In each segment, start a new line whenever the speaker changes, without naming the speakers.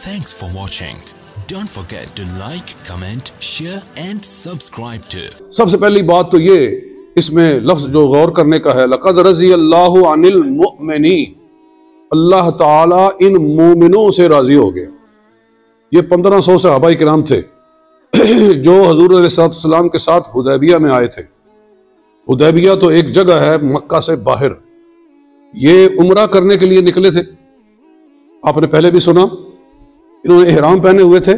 Thanks for watching. Don't forget to like, comment, share and subscribe to.
सबसे पहली बात तो ये इसमें लफ्ज जो गौर करने का है, लक़द रज़ियल्लाहु अनिल मुअमिनीन, अल्लाह ताला इन मोमिनों से राजी हो गया। ये 1500 सहाबाए किराम थे जो हजूर अलैहिस्सलाम के साथ हुदैबिया में आए थे। हुदैबिया तो एक जगह है मक्का से बाहर। ये उम्रा करने के लिए निकले थे, आपने पहले भी सुना। इन्होंने इहराम पहने हुए थे।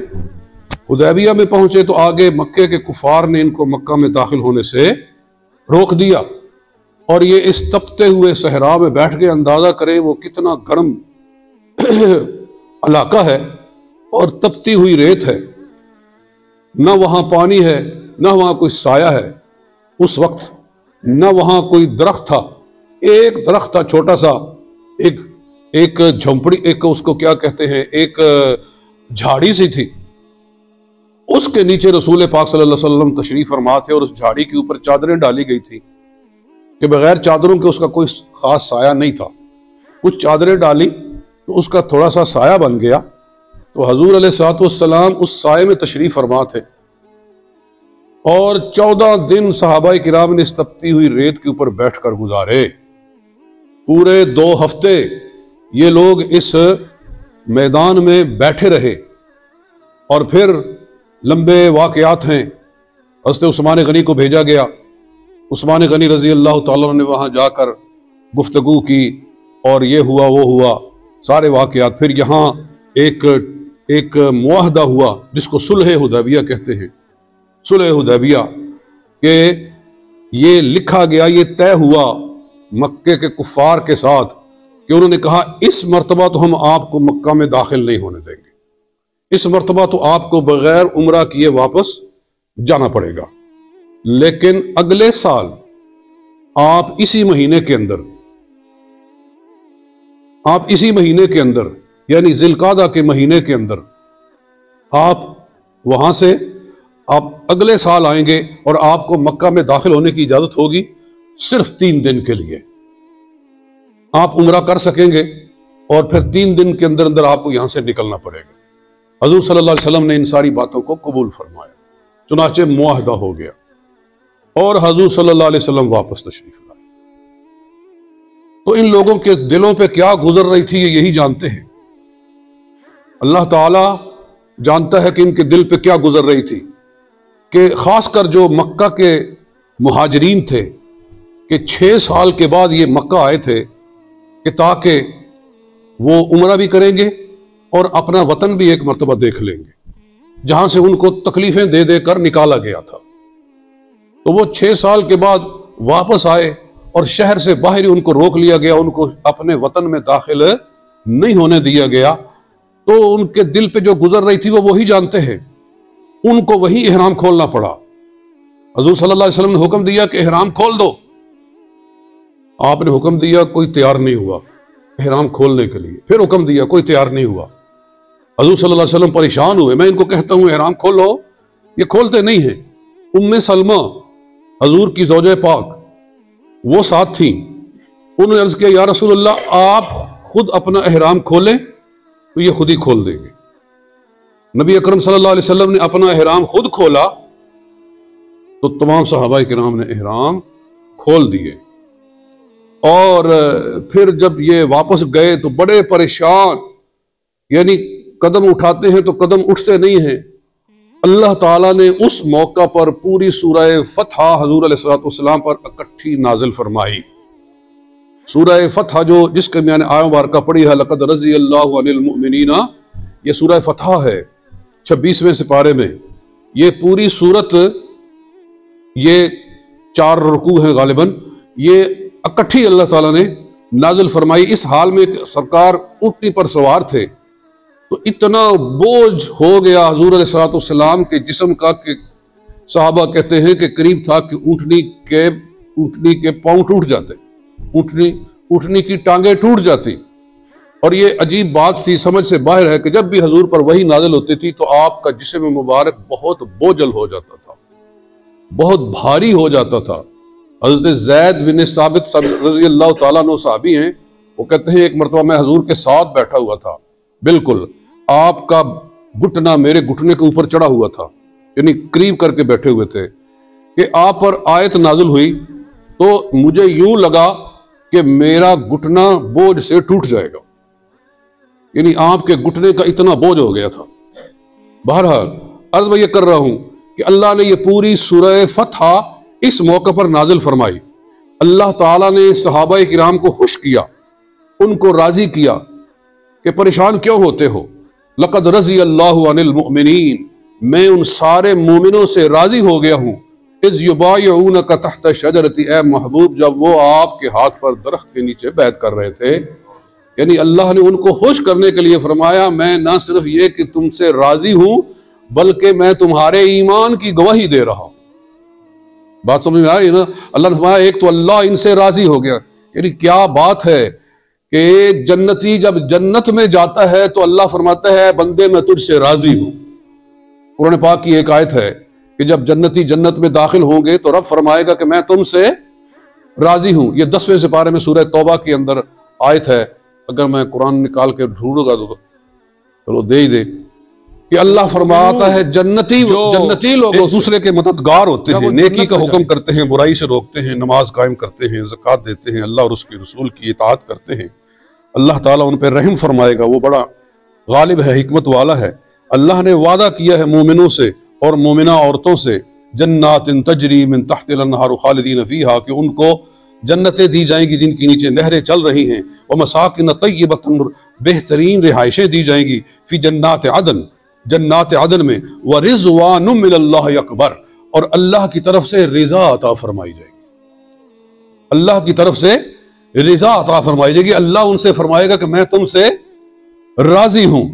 हुदैबिया में पहुंचे तो आगे मक्के के कुफार ने इनको मक्का में दाखिल होने से रोक दिया और ये इस तपते हुए सहरा में बैठ के अंदाजा करें वो कितना गर्म इलाका है और तपती हुई रेत है, न वहां पानी है न वहां कोई साया है। उस वक्त न वहां कोई दरख्त था, एक दरख्त था छोटा सा, एक झोंपड़ी, एक उसको क्या कहते हैं, एक झाड़ी सी थी। उसके नीचे रसूल पाक सल्लल्लाहु अलैहि वसल्लम तशरीफ फरमा थे और उस झाड़ी के ऊपर चादरें डाली गई थी कि बगैर चादरों के उसका कोई खास साया नहीं था। कुछ चादरें डाली तो उसका थोड़ा सा साया बन गया। तो हजूर अलैहिस्सलाम उस साये में तशरीफ फरमा थे और 14 दिन सहाबाए किराम ने इस तपती हुई रेत के ऊपर बैठकर गुजारे। पूरे 2 हफ्ते ये लोग इस मैदान में बैठे रहे। और फिर लंबे वाकयात हैं। हज़रत उस्मान गनी को भेजा गया। उस्मान गनी रजी अल्लाह ताला ने वहां जाकर गुफ्तगू की और ये हुआ वो हुआ, सारे वाकयात। फिर यहाँ एक मुआहदा हुआ जिसको सुलह हुदैबिया कहते हैं। सुलह हुदैबिया के ये लिखा गया, ये तय हुआ मक्के के कुफार के साथ कि उन्होंने कहा इस मर्तबा तो हम आपको मक्का में दाखिल नहीं होने देंगे, इस मर्तबा तो आपको बगैर उम्रा किए वापस जाना पड़ेगा। लेकिन अगले साल आप इसी महीने के अंदर यानी जिलकादा के महीने के अंदर आप वहां से आप अगले साल आएंगे और आपको मक्का में दाखिल होने की इजाजत होगी सिर्फ 3 दिन के लिए। आप उम्रा कर सकेंगे और फिर 3 दिन के अंदर अंदर आपको यहां से निकलना पड़ेगा। हजूर सल्लल्लाहु अलैहि वसल्लम ने इन सारी बातों को कबूल फरमाया। चुनाचे मुआहदा हो गया और हजूर सल्लल्लाहु अलैहि वसल्लम वापस तशरीफ लाए। तो इन लोगों के दिलों पे क्या गुजर रही थी ये यही जानते हैं। अल्लाह ताला जानता है कि इनके दिल पे क्या गुजर रही थी कि खासकर जो मक्का के मुहाजिरीन थे कि 6 साल के बाद ये मक्का आए थे कि ताकि वो उम्रा भी करेंगे और अपना वतन भी एक मर्तबा देख लेंगे जहां से उनको तकलीफें दे देकर निकाला गया था। तो वो 6 साल के बाद वापस आए और शहर से बाहर ही उनको रोक लिया गया, उनको अपने वतन में दाखिल नहीं होने दिया गया। तो उनके दिल पे जो गुजर रही थी वो वही जानते हैं। उनको वही इहराम खोलना पड़ा। हजूर सल्लल्लाहु अलैहि वसल्लम ने हुक्म दिया कि इहराम खोल दो। आपने हुक्म दिया, कोई तैयार नहीं हुआ इहराम खोलने के लिए। फिर हुक्म दिया, कोई तैयार नहीं हुआ। हजूर सल्लल्लाहु अलैहि वसल्लम परेशान हुए। मैं इनको कहता हूं इहराम खोलो, ये खोलते नहीं है। उम्मे सलमा हजूर की ज़ौजे पाक वो साथ थी। उन्होंने अर्ज किया, या रसूलल्लाह आप खुद अपना इहराम खोलें तो ये खुद ही खोल देंगे। नबी अकरम सल्लल्लाहु अलैहि वसल्लम ने अपना इहराम खुद खोला तो तमाम सहाबाए किराम ने इहराम खोल दिए। और फिर जब ये वापस गए तो बड़े परेशान, यानी कदम उठाते हैं तो कदम उठते नहीं हैं। अल्लाह ताला ने उस मौका पर पूरी सूरह फतह हजूर अलैहिस्सलाम पर इकट्ठी नाजिल फरमाई। सूरह फतह जो जिसके मैंने आय मुबारका पढ़ी है, लक़द रज़ियल्लाहु अनिल मुअमिनीन, ये सूरह फतह है 26वें सिपारे में। ये पूरी सूरत, ये 4 रुकू हैं गालिबन, ये इकट्ठी अल्लाह ताला ने नाजिल फरमाई। इस हाल में सरकार ऊँटनी पर सवार थे तो इतना बोझ हो गया हजूर अलैहिस्सलाम के जिस्म का कि साहबा कहते हैं कि करीब था कि ऊँटनी के पाँव टूट जाते, ऊँटनी की टांगें टूट जाती। और ये अजीब बात थी, समझ से बाहर है कि जब भी हजूर पर वही नाजिल होती थी तो आपका जिस्म मुबारक बहुत बोझल हो जाता था, बहुत भारी हो जाता था। हज़रत ज़ैद बिन साबित रज़ी अल्लाह ताला अन्हु सहाबी हैं, वो कहते हैं एक मरतबा मैं हजूर के साथ बैठा हुआ था, बिल्कुल आपका घुटना मेरे घुटने के ऊपर चढ़ा हुआ था, यानी करीब करके बैठे हुए थे, कि आप पर आयत नाजिल हुई तो मुझे यूं लगा कि मेरा घुटना बोझ से टूट जाएगा, यानी आपके घुटने का इतना बोझ हो गया था। बहरहाल अर्ज मैं ये कर रहा हूं कि अल्लाह ने ये पूरी सूरह फतह इस मौके पर नाजिल फरमाई। अल्लाह ताला ने सहाबाए किराम को खुश किया, उनको राजी किया कि परेशान क्यों होते हो। लक़द रज़ी अल्लाहु अनिल मुमिनीन, मैं उन सारे मोमिनों से राजी हो गया हूं। इज़ युबायऊनका तहत शजरती, ए महबूब जब वो आपके हाथ पर दरख्त के नीचे बैत कर रहे थे, यानी अल्लाह ने उनको खुश करने के लिए फरमाया मैं ना सिर्फ ये कि तुमसे राजी हूं बल्कि मैं तुम्हारे ईमान की गवाही दे रहा हूं। बात समझ में आ रही है ना। अल्लाह ने फरमाया एक तो अल्लाह इनसे राजी हो गया, यानी क्या बात है कि जन्नती जब जन्नत में जाता है तो अल्लाह फरमाता है बंदे मैं तुझसे राजी हूं। कुरान पाक की एक आयत है कि जब जन्नती जन्नत में दाखिल होंगे तो रब फरमाएगा कि मैं तुमसे राजी हूं। ये 10वें सिपारे में सूरह तौबा के अंदर आयत है, अगर मैं कुरान निकाल के ढूंढूंगा तो चलो दे ही दे कि अल्लाह फरमाता है जन्नती लोग दूसरे के मददगार होते हैं, नेकी का हुक्म करते हैं, बुराई से रोकते हैं, नमाज कायम करते हैं, ज़कात देते हैं, अल्लाह और उसके रसूल की इताअत करते हैं। अल्लाह ताला उन पर रहम फरमाएगा, वो बड़ा गालिब है, हिकमत वाला है। अल्लाह ने वादा किया है मोमिनों से और मोमिना औरतों से, जन्नातिन तजरी मिन तहतिल अन्हार खालिदीन फीहा, कि उनको जन्नतें दी जाएंगी जिनकी नीचे नहरें चल रही हैं, व मसाकिन तय्यबतन, बेहतरीन रिहाइशें दी जाएंगी, फी जन्नात अदन, जन्नात अदन में, व रिज़वानुम मिनल्लाहि अकबर, और अल्लाह की तरफ से रिजा अता फरमाई जाएगी, अल्लाह की तरफ से रिजा अता फरमाई जाएगी। अल्लाह उनसे फरमाएगा कि मैं तुमसे राजी हूं।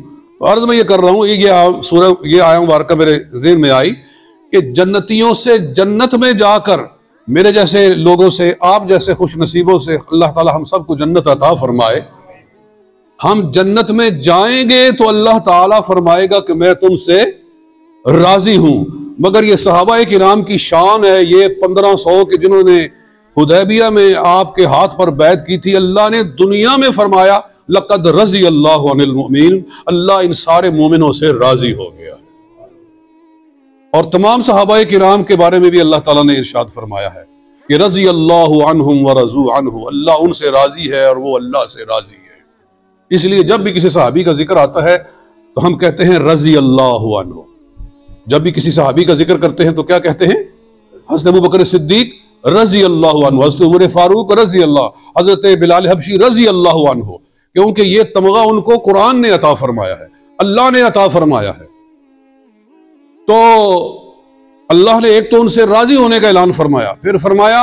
तो अर्ज मैं ये कर रहा हूं, ये आया मुबारक मेरे ज़हन में आई कि जन्नतियों से जन्नत में जाकर मेरे जैसे लोगों से, आप जैसे खुश नसीबों से अल्लाह ताला हम सबको जन्नत अता फरमाए। हम जन्नत में जाएंगे तो अल्लाह ताला फरमाएगा कि मैं तुमसे राजी हूं। मगर ये सहाबाए किराम की शान है, ये 1500 के जिन्होंने हुदैबिया में आपके हाथ पर बैत की थी, अल्लाह ने दुनिया में फरमाया लक़द रज़ी अल्लाहु अनिल मुमिनीन, अल्लाह इन सारे मोमिनों से राजी हो गया। और तमाम सहाबाए किराम के बारे में भी अल्लाह ताला ने इरशाद फरमाया है कि रज़ी अल्लाहु अन्हुम व रज़ू अन्हु, अल्लाह उनसे राजी है और वो अल्लाह से राजी है। इसलिए जब भी किसी सहाबी का जिक्र आता है तो हम कहते हैं रज़ी अल्लाहु अन्हु। जब भी किसी सहाबी का जिक्र करते हैं तो क्या कहते हैं? हज़रत अबू बकर सिद्दीक रज़ी अल्लाहु अन्हु, हज़रत उमर फारूक रज़ी अल्लाह, हज़रत बिलाल हबशी रज़ी अल्लाहु अन्हु, क्योंकि ये तमगा उनको कुरान ने अता फरमाया है, अल्लाह ने अता फरमाया है। तो अल्लाह ने एक तो उनसे राजी होने का ऐलान फरमाया, फिर फरमाया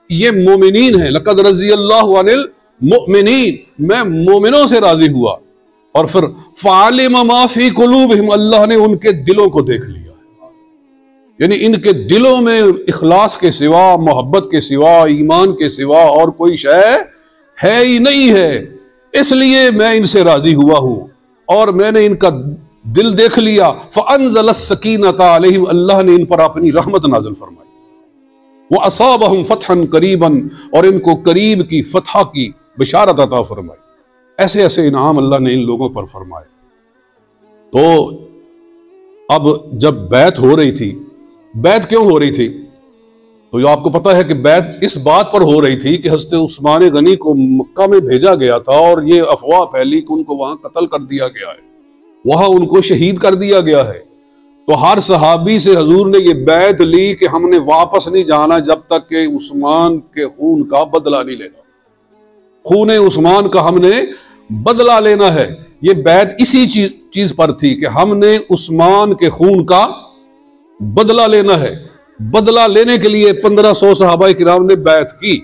ये मोमिनीन है, लक़द रज़ी अल्लाहु अनिल मुमिनीन, मैं मोमिनों से राजी हुआ। और फिर फ़अलिम मा फ़ी क़ुलूबिहिम, अल्लाह ने उनके दिलों को देख लिया, यानी इनके दिलों में इखलास के सिवा, मोहब्बत के सिवा, ईमान के सिवा और कोई शय है ही नहीं है। इसलिए मैं इनसे राजी हुआ हूं और मैंने इनका दिल देख लिया। फ़अन्ज़लस सकीनता अलैहिम, अल्लाह ने इन पर अपनी रहमत नाज़िल फरमाई। व असाबहुम फ़तहन करीबन, और इनको करीब की फतह की बिशारत अता फरमाई। ऐसे ऐसे इनाम अल्लाह ने इन लोगों पर फरमाए। तो अब जब बैत हो रही थी, बैत क्यों हो रही थी? तो जो आपको पता है कि बैत इस बात पर हो रही थी कि हज़रत उस्मान गनी को मक्का में भेजा गया था और ये अफवाह फैली कि उनको वहां कत्ल कर दिया गया है, वहां उनको शहीद कर दिया गया है। तो हर सहाबी से हजूर ने ये बैत ली कि हमने वापस नहीं जाना जब तक कि उस्मान के खून का बदला नहीं लेना, खून उस्मान का हमने बदला लेना है। ये बैत इसी चीज पर थी कि हमने उस्मान के खून का बदला लेना है। बदला लेने के लिए 1500 सहाबाए किराम ने बैत की।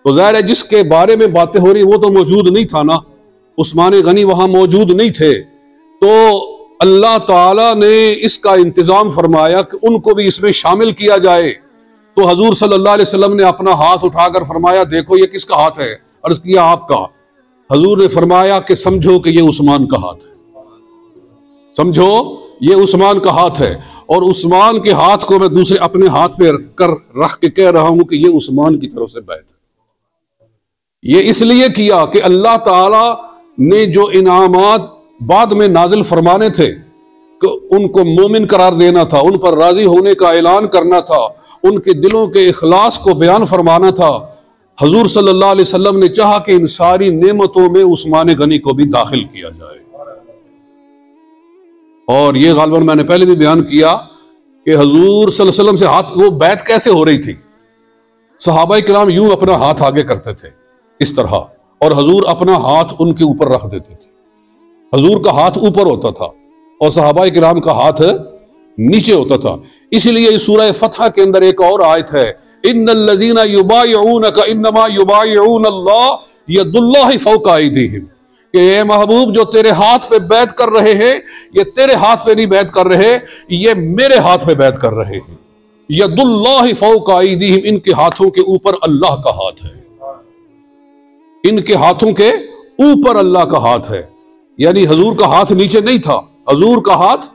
तो जाहिर है जिसके बारे में बातें हो रही वो तो मौजूद नहीं था ना, उस्मान गनी वहां मौजूद नहीं थे। तो अल्लाह ताला ने इसका इंतजाम फरमाया कि उनको भी इसमें शामिल किया जाए। तो हजूर सल्लल्लाहु अलैहि वसल्लम ने अपना हाथ उठाकर फरमाया देखो ये किसका हाथ है? अर्ज किया आपका। हजूर ने फरमाया कि समझो कि ये उस्मान का हाथ है, समझो ये उस्मान का हाथ है। और उस्मान के हाथ को मैं दूसरे अपने हाथ पे रख के कह रहा हूं कि ये उस्मान की तरफ से बैत है। ये इसलिए किया कि अल्लाह ताला ने जो इनामात बाद में नाजिल फरमाने थे कि उनको मोमिन करार देना था, उन पर राजी होने का ऐलान करना था, उनके दिलों के इखलास को बयान फरमाना था। हजूर सल्लल्लाहु अलैहि वसल्लम ने चाहा कि इन सारी नेमतों में उस्मान गनी को भी दाखिल किया जाए। और ये गालिबन मैंने पहले भी बयान किया कि हजूर सल्लल्लाहु अलैहि वसल्लम से हाथ, वो बैत कैसे हो रही थी, सहाबाए किराम यूं अपना हाथ आगे करते थे इस तरह, और हजूर अपना हाथ उनके ऊपर रख देते थे। हजूर का हाथ ऊपर होता था और सहाबाए किराम का हाथ नीचे होता था। इसलिए सूरह फतह के अंदर एक और आयत है, इन्नल्लज़ीना युबायऊनका इन्नमा युबायऊनल्लाह यदुल्लाहि फौका अयदीहिम, कि ये महबूब जो तेरे हाथ पे बैत कर रहे हैं, ये तेरे हाथ पे नहीं बैत कर रहे, ये मेरे हाथ पे बैत कर रहे हैं। यदुल्लाहि फौका अयदीहिम, इनके हाथों के ऊपर अल्लाह का हाथ है, इनके हाथों के ऊपर अल्लाह का हाथ है। यानी हजूर का हाथ नीचे नहीं था, हजूर का हाथ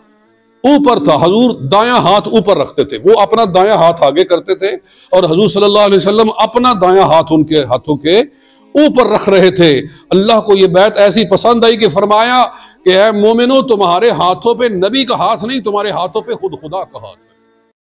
ऊपर था। हजूर दायां हाथ ऊपर रखते थे, वो अपना दायां हाथ आगे करते थे और हजूर सल्लल्लाहु अलैहि वसल्लम अपना दायां हाथ उनके हाथों के ऊपर रख रहे थे। अल्लाह को यह बैत ऐसी पसंद आई कि फरमाया कि ऐ मोमिनो, तुम्हारे हाथों पे नबी का हाथ नहीं, तुम्हारे हाथों पे खुद खुदा का हाथ।